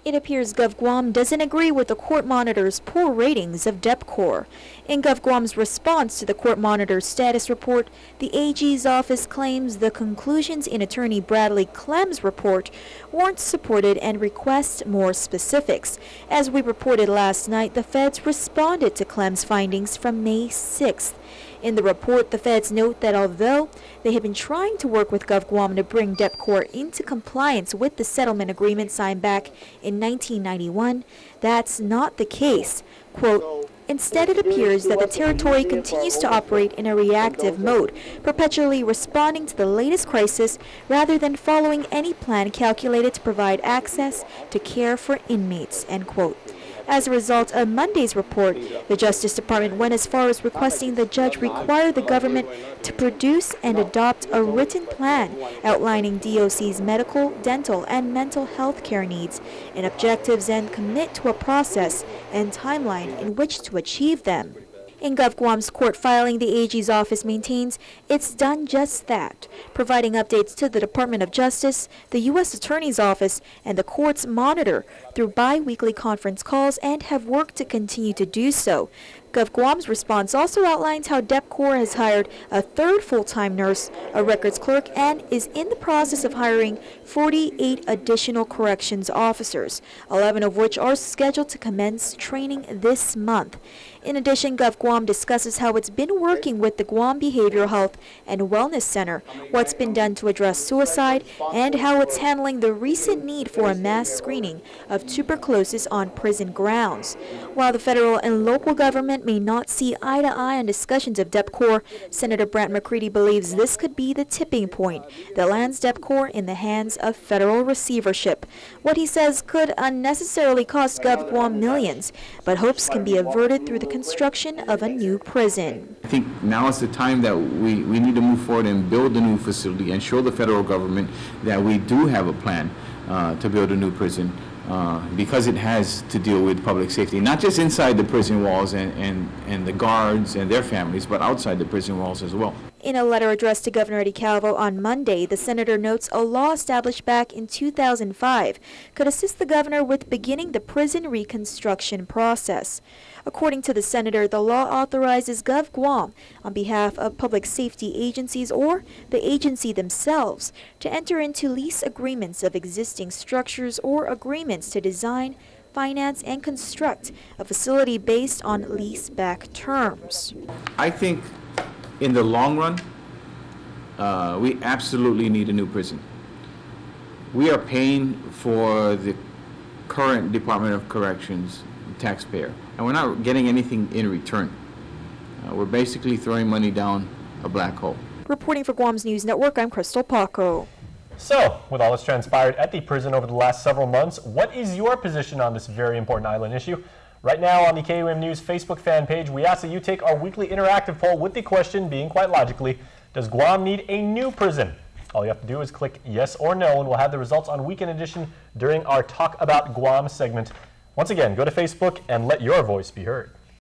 It appears GovGuam doesn't agree with the court monitor's poor ratings of DepCor. In GovGuam's response to the court monitor's status report, the AG's office claims the conclusions in attorney Bradley Clem's report weren't supported and requests more specifics. As we reported last night, the feds responded to Clem's findings from May 6th. In the report, the feds note that although they have been trying to work with GovGuam to bring DepCor into compliance with the settlement agreement signed back in 1991, that's not the case. Quote, instead, it appears that the territory continues to operate in a reactive mode, perpetually responding to the latest crisis rather than following any plan calculated to provide access to care for inmates, end quote. As a result of Monday's report, the Justice Department went as far as requesting the judge require the government to produce and adopt a written plan outlining DOC's medical, dental, and mental health care needs and objectives and commit to a process and timeline in which to achieve them. In GovGuam's court filing, the AG's office maintains it's done just that, providing updates to the Department of Justice, the U.S. Attorney's Office, and the court's monitor through bi-weekly conference calls and have worked to continue to do so. GovGuam's response also outlines how DepCor has hired a third full-time nurse, a records clerk, and is in the process of hiring 48 additional corrections officers, 11 of which are scheduled to commence training this month. In addition, GovGuam discusses how it's been working with the Guam Behavioral Health and Wellness Center, what's been done to address suicide, and how it's handling the recent need for a mass screening of tuberculosis on prison grounds. While the federal and local government may not see eye to eye on discussions of DepCor, Senator Brant McCready believes this could be the tipping point that lands DepCor in the hands of federal receivership. What he says could unnecessarily cost GovGuam millions, but hopes can be averted through the construction of a new prison. I think now is the time that we need to move forward and build a new facility and show the federal government that we do have a plan to build a new prison. Because it has to deal with public safety, not just inside the prison walls and the guards and their families, but outside the prison walls as well. In a letter addressed to Governor DeCalvo on Monday, the senator notes a law established back in 2005 could assist the governor with beginning the prison reconstruction process. According to the senator, the law authorizes GovGuam, on behalf of public safety agencies or the agency themselves, to enter into lease agreements of existing structures or agreements to design, finance, and construct a facility based on lease-back terms. I think in the long run, we absolutely need a new prison. We are paying for the current Department of Corrections taxpayer, and we're not getting anything in return. We're basically throwing money down a black hole. Reporting for Guam's News Network, I'm Crystal Paco. So, with all that's transpired at the prison over the last several months, what is your position on this very important island issue? Right now on the KUM News Facebook fan page, we ask that you take our weekly interactive poll with the question being quite logically, does Guam need a new prison? All you have to do is click yes or no, and we'll have the results on Weekend Edition during our Talk About Guam segment. Once again, go to Facebook and let your voice be heard.